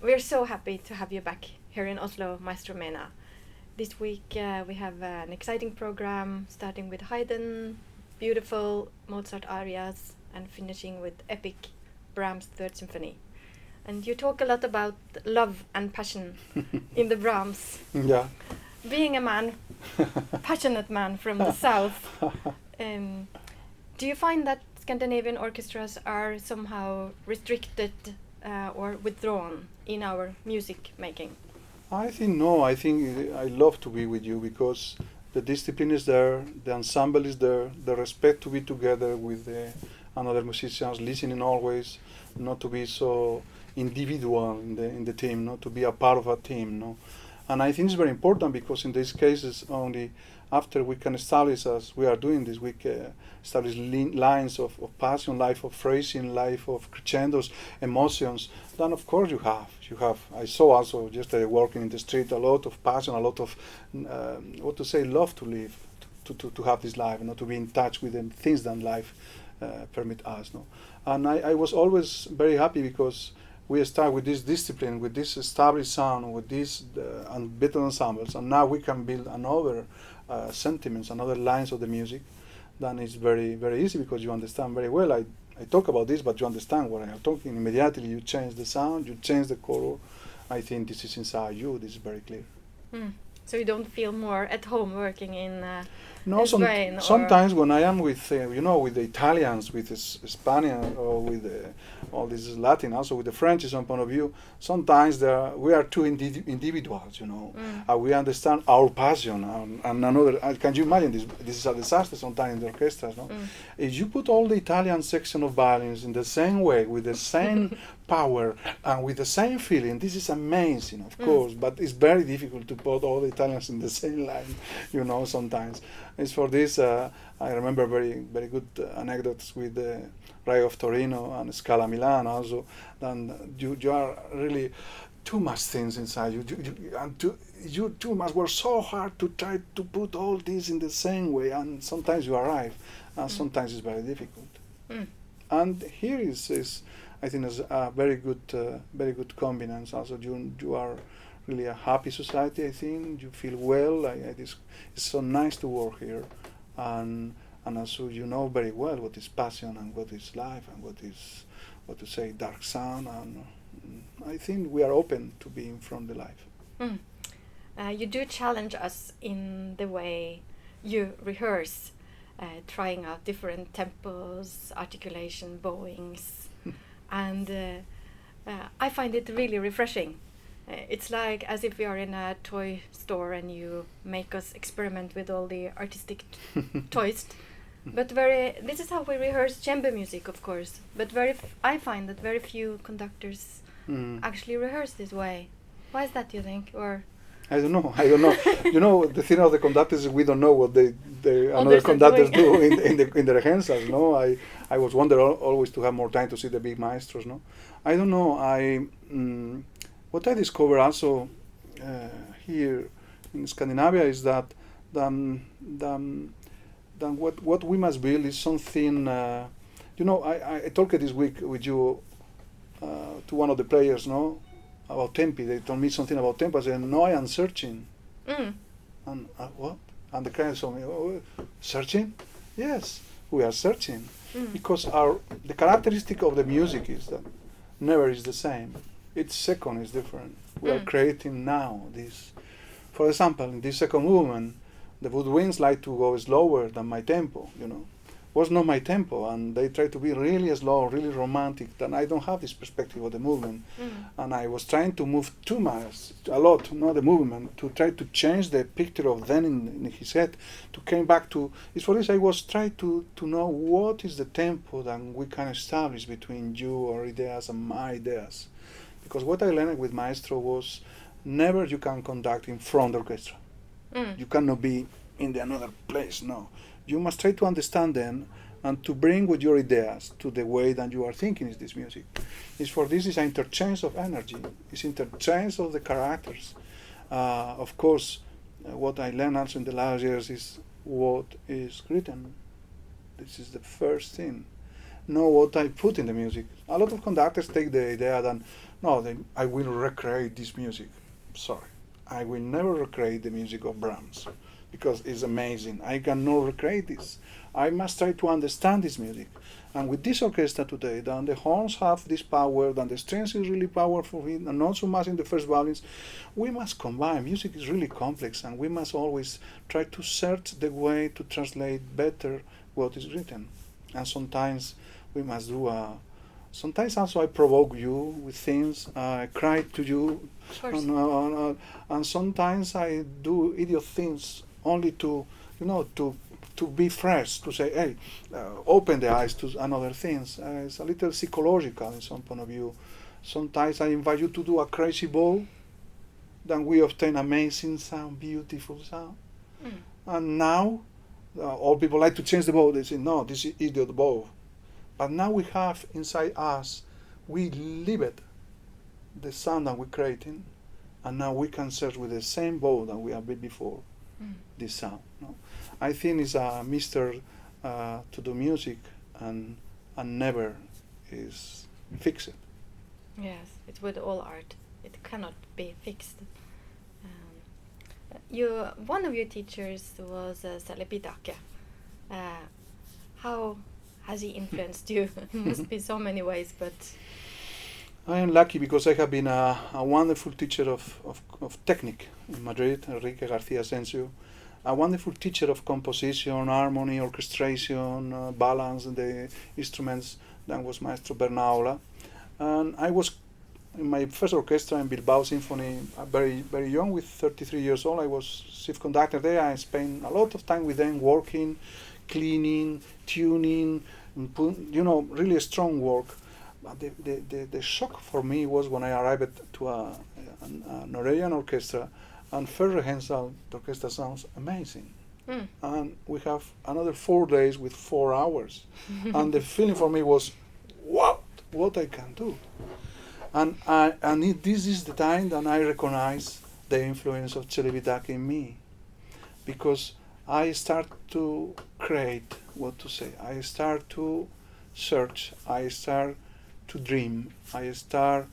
we're so happy to have you back here in Oslo, Maestro Mena. This week we have an exciting program starting with Haydn, beautiful Mozart arias, and finishing with epic Brahms Third Symphony. And you talk a lot about love and passion in the Brahms. Yeah. Being a man, passionate man from the south, do you find that Scandinavian orchestras are somehow restricted or withdrawn in our music making? I think no. I think I love to be with you because the discipline is there, the ensemble is there, the respect to be together with another musicians, listening always, not to be so individual in the team, not to be a part of a team, no. And I think it's very important because in these cases only after we can establish, as we are doing this week, establish lines of passion, life of phrasing, life of crescendos, emotions, then of course you have. I saw also yesterday walking in the street a lot of passion, a lot of, love to live, to have this life, and not to be in touch with the things that life permit us. No? And I was always very happy because we start with this discipline, with this established sound, with these better ensembles, and now we can build another sentiments, another lines of the music. Then it's very, very easy because you understand very well. I talk about this, but you understand what I am talking. Immediately you change the sound, you change the color. I think this is inside you. This is very clear. So you don't feel more at home working in No, Spain? Sometimes when I am with, with the Italians, with the Spaniards, or with all this is Latin, also with the French, in some point of view, sometimes we are two individuals, we understand our passion and another. Can you imagine this? This is a disaster sometimes in the orchestras, no? If you put all the Italian section of violins in the same way, with the same power and with the same feeling, this is amazing, of course, but it's very difficult to put all the Italians in the same line, sometimes. It's for this, I remember very, very good anecdotes with the Rai of Torino and Scala Milan also. And you are really too much things inside you. You too much work so hard to try to put all this in the same way, and sometimes you arrive, and sometimes it's very difficult. And here is I think is a very good combination. Also, you are really a happy society. I think you feel well. It's so nice to work here, and also you know very well what is passion and what is life and what to say dark sound. And I think we are open to being from the life. You do challenge us in the way you rehearse, trying out different tempos, articulation, bowings, and I find it really refreshing. It's like as if we are in a toy store and you make us experiment with all the artistic toys. But this is how we rehearse chamber music, of course. But I find that very few conductors actually rehearse this way. Why is that, do you think? Or I don't know. The thing of the conductors is we don't know what they another conductors do in the rehearsals. No, I was wondering always to have more time to see the big maestros. No, I don't know. What I discovered also here in Scandinavia is that what we must build is something. I talked this week with you to one of the players, no, about tempi. They told me something about tempi. I said, no, I am searching. And what? And the client told me, oh, searching? Yes, we are searching because the characteristic of the music is that never is the same. Each second is different. We are creating now this. For example, in this second movement, the woodwinds like to go slower than my tempo, Was not my tempo, and they try to be really slow, really romantic, and I don't have this perspective of the movement. And I was trying to move too much, a lot, the movement, to try to change the picture of them in his head, to come back to, it's for this I was trying to know what is the tempo that we can establish between your ideas and my ideas. Because what I learned with Maestro was never you can conduct in front of the orchestra. You cannot be in another place, no. You must try to understand them and to bring with your ideas to the way that you are thinking is this music. It's for this is an interchange of energy. It's interchange of the characters. Of course, what I learned also in the last years is what is written. This is the first thing. know what I put in the music. A lot of conductors take the idea that, no, I will recreate this music. Sorry, I will never recreate the music of Brahms because it's amazing. I cannot recreate this. I must try to understand this music. And with this orchestra today, then the horns have this power, then the strings is really powerful, and not so much in the first violins. We must combine. Music is really complex, and we must always try to search the way to translate better what is written. And sometimes we must do sometimes also I provoke you with things, I cry to you, and sometimes I do idiot things only to, to be fresh, to say, hey, open the eyes to another things. It's a little psychological in some point of view. Sometimes I invite you to do a crazy bow, then we obtain amazing sound, beautiful sound. And now, all people like to change the bow. They say, no, this is idiot bow. But now we have inside us, we live it, the sound that we're creating, and now we can search with the same bow that we have been before, this sound. No? I think it's a mystery to do music and never is fixed. Yes, it's with all art. It cannot be fixed. One of your teachers was Sally Pitake. How has he influenced you? Must be so many ways, but I am lucky because I have been a wonderful teacher of technique in Madrid, Enrique García Asensio, a wonderful teacher of composition, harmony, orchestration, balance, and the instruments. That was Maestro Bernaola. And I was in my first orchestra in Bilbao Symphony, very, very young, with 33 years old. I was chief conductor there. I spent a lot of time with them working, cleaning, tuning, really strong work. But the shock for me was when I arrived to a Norwegian orchestra, and first rehearsal, the orchestra sounds amazing. And we have another 4 days with 4 hours. And the feeling for me was, wow, what I can do. And this is the time that I recognize the influence of Sally Pitake in me. Because I start to create, I start to search, I start to dream, I start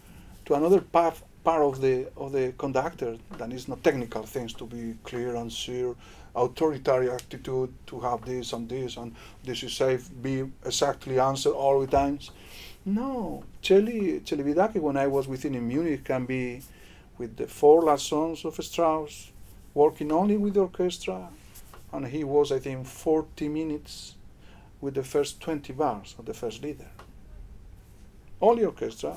to another part of the conductor that is not technical things, to be clear and sure, authoritarian attitude, to have this and this is safe, be exactly answered all the times. No, Sally Pitake, when I was with him in Munich, can be with the 4 last songs of Strauss, working only with the orchestra, and he was, I think, 40 minutes with the first 20 bars of the first leader. Only orchestra,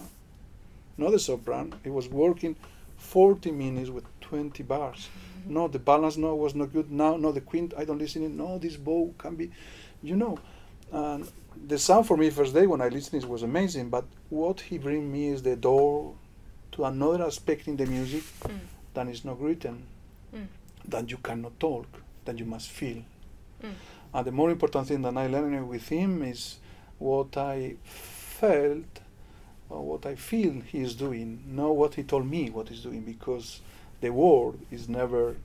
not the soprano. He was working 40 minutes with 20 bars. No, the balance was not good. Now, no, the quint, I don't listen it. No, this bow can be, And the sound for me first day when I listened it was amazing, but what he bring me is the door to another aspect in the music that is not written, that you cannot talk, that you must feel. And the more important thing that I learned with him is what I felt or what I feel he is doing, not what he told me what he's doing, because the word is never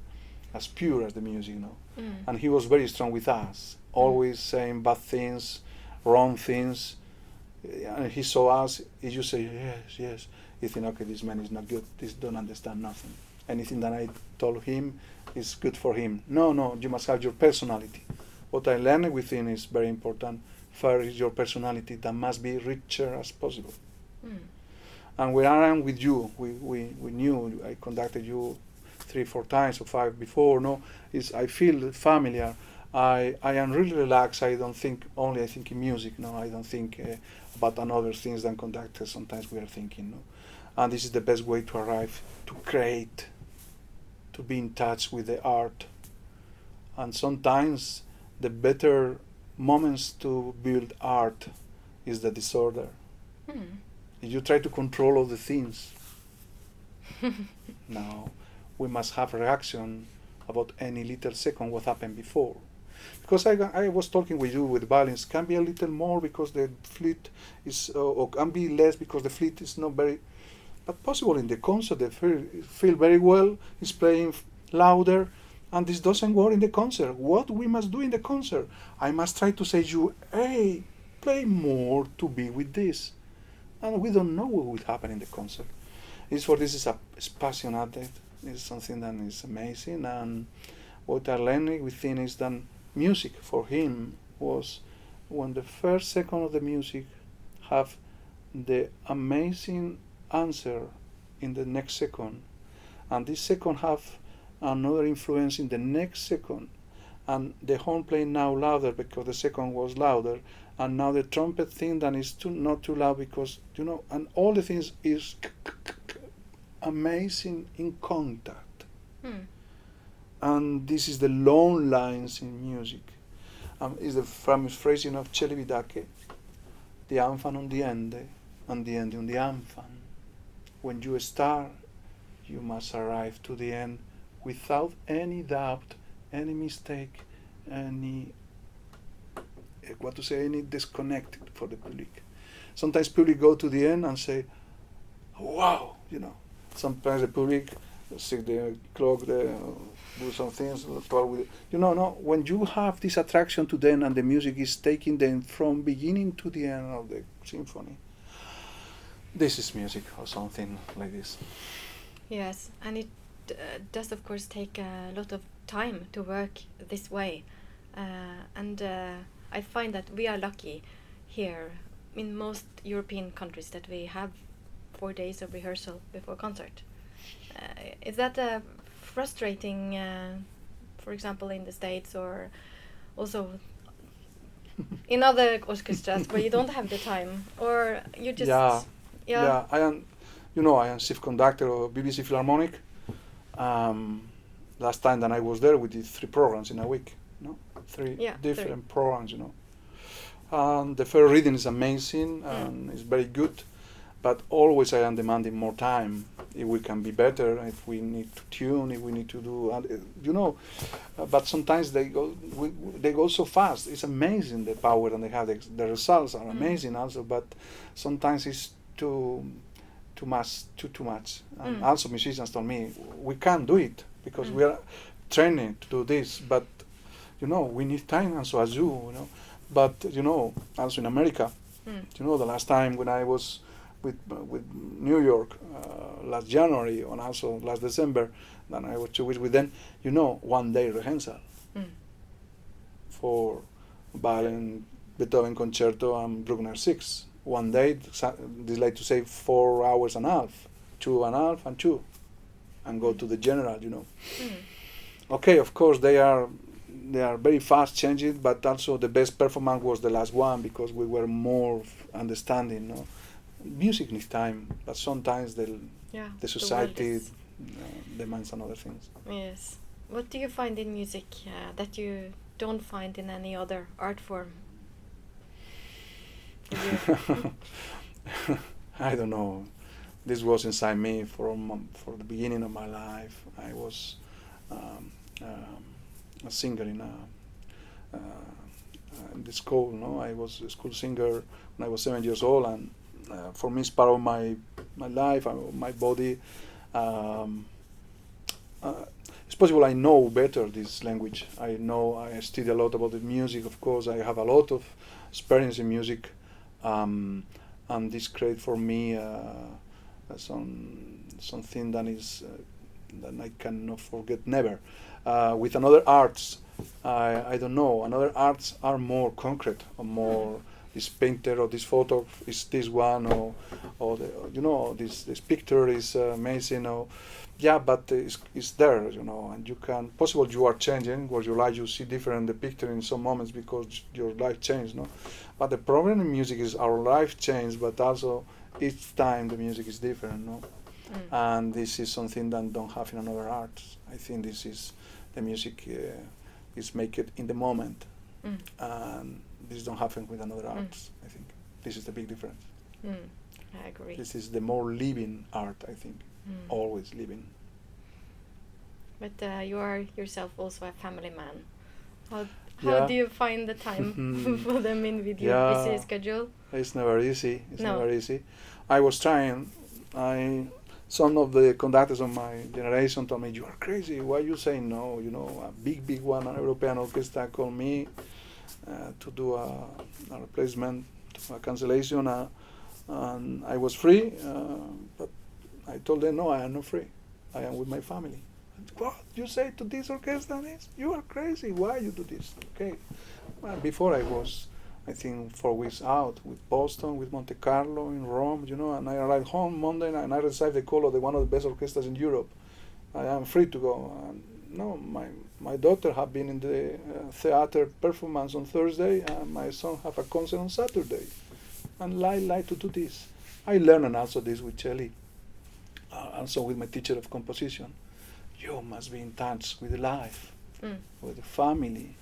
as pure as the music, And he was very strong with us, always saying bad things, wrong things. And he saw us, you say, yes, you think, okay, this man is not good, this don't understand nothing. Anything that I told him is good for him. No, you must have your personality. What I learned with him is very important. First is your personality that must be richer as possible. And when I am with you, we knew, I conducted you 3-4 times or 5 before, I feel familiar. I am really relaxed. I don't think only, I think in music, I don't think about another things than conductors sometimes we are thinking, And this is the best way to arrive, to create, to be in touch with the art. And sometimes the better moments to build art is the disorder. If you try to control all the things, now we must have reaction about any little second what happened before. Because I was talking with you with violins, can be a little more because the fleet is, or can be less because the fleet is not very, but possible in the concert they feel very well, is playing louder, and this doesn't work in the concert. What we must do in the concert? I must try to say to you, hey, play more to be with this. And we don't know what will happen in the concert. It's for this is a passionate. It's something that is amazing. And what I learned within is that music for him was when the first second of the music have the amazing answer in the next second, and this second have another influence in the next second, and the horn playing now louder because the second was louder, and now the trumpet thing that is not too loud because and all the things is amazing in contact. And this is the long lines in music. Is the famous phrasing of Celibidache, the anfang on the ende, and the end on the anfang. When you start, you must arrive to the end without any doubt, any mistake, any disconnect for the public. Sometimes people go to the end and say, wow, Sometimes the public see the clock, do some things, talk with no. When you have this attraction to them and the music is taking them from beginning to the end of the symphony, this is music or something like this. Yes, and it does of course take a lot of time to work this way, and I find that we are lucky here in most European countries that we have 4 days of rehearsal before concert. Is that frustrating, for example, in the States or also in other orchestras where you don't have the time, or you just I am chief conductor of BBC Philharmonic. Last time that I was there, we did 3 programs in a week. Three different programs. And the first reading is amazing and it's very good, but always I am demanding more time. If we can be better, if we need to tune, if we need to do, but sometimes they go so fast. It's amazing the power and they have the results are amazing also, but sometimes it's too much. And also musicians told me we can't do it because we are training to do this, but we need time, and so as but also in America, the last time when I was with New York last January and also last December, then I was 2 weeks with them. 1 day rehearsal for Beethoven Concerto and Bruckner 6. 1 day, they like to say 4 hours and a half, 2.5 and 2, and go to the general. Okay, of course they are very fast changing, but also the best performance was the last one because we were more understanding. Music needs time, but sometimes the society demands another things. Yes. What do you find in music that you don't find in any other art form? I don't know. This was inside me for the beginning of my life. I was a singer in the school. I was a school singer when I was 7 years old, and for me, it's part of my life, my body. It's possible I know better this language. I study a lot about the music. Of course, I have a lot of experience in music, and this creates for me something that is that I cannot forget never. With another arts, I don't know. Another arts are more concrete, or more. This painter or this photo is this one, or this picture is amazing, but it's there, and you can possible you are changing what your life, you see different the picture in some moments because your life changed, but the problem in music is our life changed, but also each time the music is different, and this is something that don't have in another arts. I think this is the music is make it in the moment, and this don't happen with another arts. I think this is the big difference. I agree. This is the more living art, I think, always living. But you are yourself also a family man. How do you find the time for them in with your busy schedule? It's never easy. Never easy. I was trying. Some of the conductors of my generation told me, "You are crazy. Why are you saying no? A big one, an European orchestra called me." to do a replacement, a cancellation, and I was free, but I told them, no, I am not free. I am with my family. What you say to this orchestra? You are crazy. Why you do this? Okay. Well, before I was, I think, 4 weeks out with Boston, with Monte Carlo, in Rome, and I arrived home Monday and I received the call of one of the best orchestras in Europe. I am free to go. No, my daughter have been in the theater performance on Thursday, and my son have a concert on Saturday. And I like to do this. I learned also this with Shelley, also with my teacher of composition. You must be in touch with life, with the family.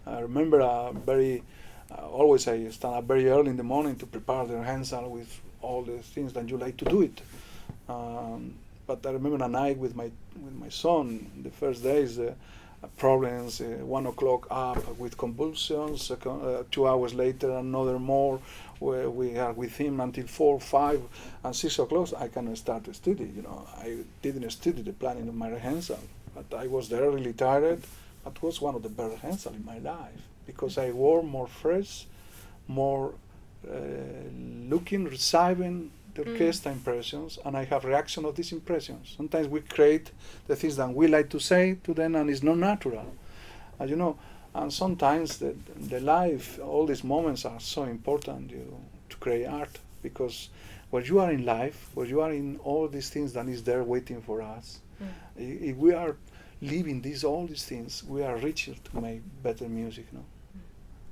I remember always I stand up very early in the morning to prepare the rehearsal with all the things that you like to do it. But I remember a night with my son, the first days, problems, 1 o'clock up with convulsions, 2 hours later another more, where we are with him until 4, 5, and 6 o'clock I cannot start to study. I didn't study the planning of my rehearsal, but I was there really tired. That was one of the best rehearsals in my life, because I were more fresh, more looking, receiving the orchestra impressions, and I have reaction of these impressions. Sometimes we create the things that we like to say to them, and it's not natural. And sometimes the life, all these moments are so important to create art, because when you are in life, when you are in all these things that is there waiting for us, if we are living all these things, we are richer to make better music,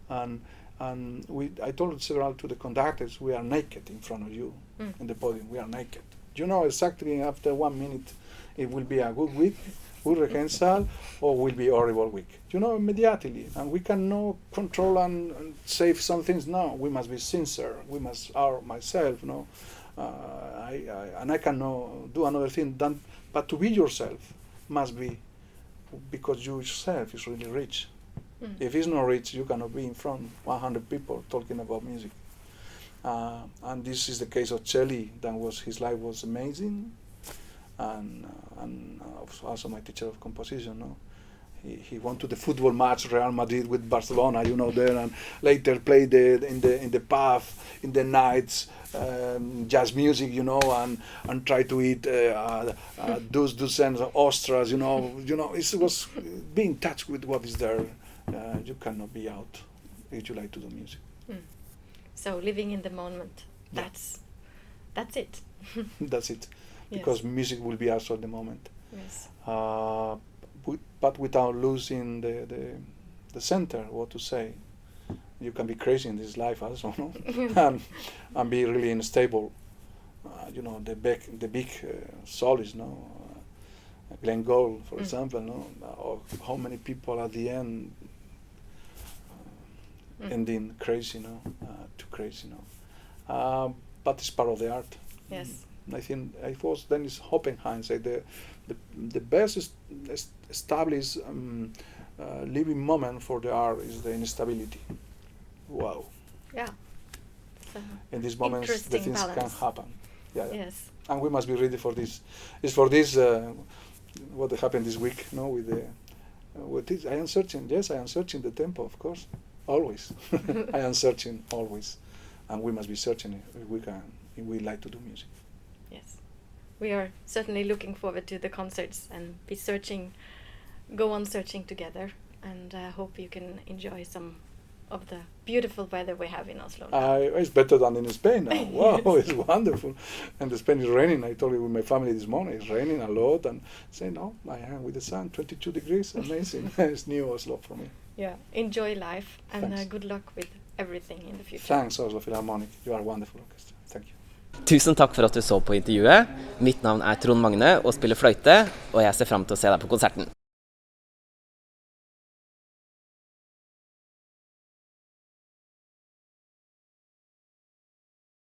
And I told several to the conductors, we are naked in front of you in the podium. We are naked. Exactly after 1 minute, it will be a good week, good rehearsal, or will be a horrible week. Immediately. And we cannot control and save some things. No, we must be sincere. We must myself. I cannot do another thing but to be yourself must be, because you yourself is really rich. If it's not rich, you cannot be in front of 100 people talking about music. And this is the case of Shelley. His life was amazing, and also my teacher of composition. He went to the football match Real Madrid with Barcelona, there, and later played in the pub in the nights, jazz music, and try to eat dozen ostras, It was being in touch with what is there. You cannot be out if you like to do music. So living in the moment, that's it. That's it, because music will be also the moment. Yes. But without losing the center, what to say. You can be crazy in this life also, and be really unstable. The big solids, Glenn Gould, for example, or how many people at the end ending crazy, too crazy, but it's part of the art. Yes. I think it was Dennis Hoppenheim said the best established living moment for the art is the instability. Wow. Yeah. In these moments, the things can happen. Yeah. Yes. And we must be ready for this. It's for this what happened this week, with this. I am searching. Yes, I am searching the tempo, of course, always. I am searching always, and we must be searching if we like to do music. Yes, we are certainly looking forward to the concerts and go on searching together, and I hope you can enjoy some of the beautiful weather we have in Oslo now. It's better than in Spain now. Wow, it's wonderful. And the Spain is raining. I told you with my family this morning, it's raining a lot, and say no, I am with the sun, 22 degrees, amazing. It's new Oslo for me. Yeah, enjoy life, and good luck with everything in the future. Thanks, Oslo Philharmonic. You are a wonderful orchestra. Thank you. Tusen takk for at du så på intervjuet. Mitt navn er Trond Magne og spiller fløyte, og jeg ser frem til å se deg på konserten.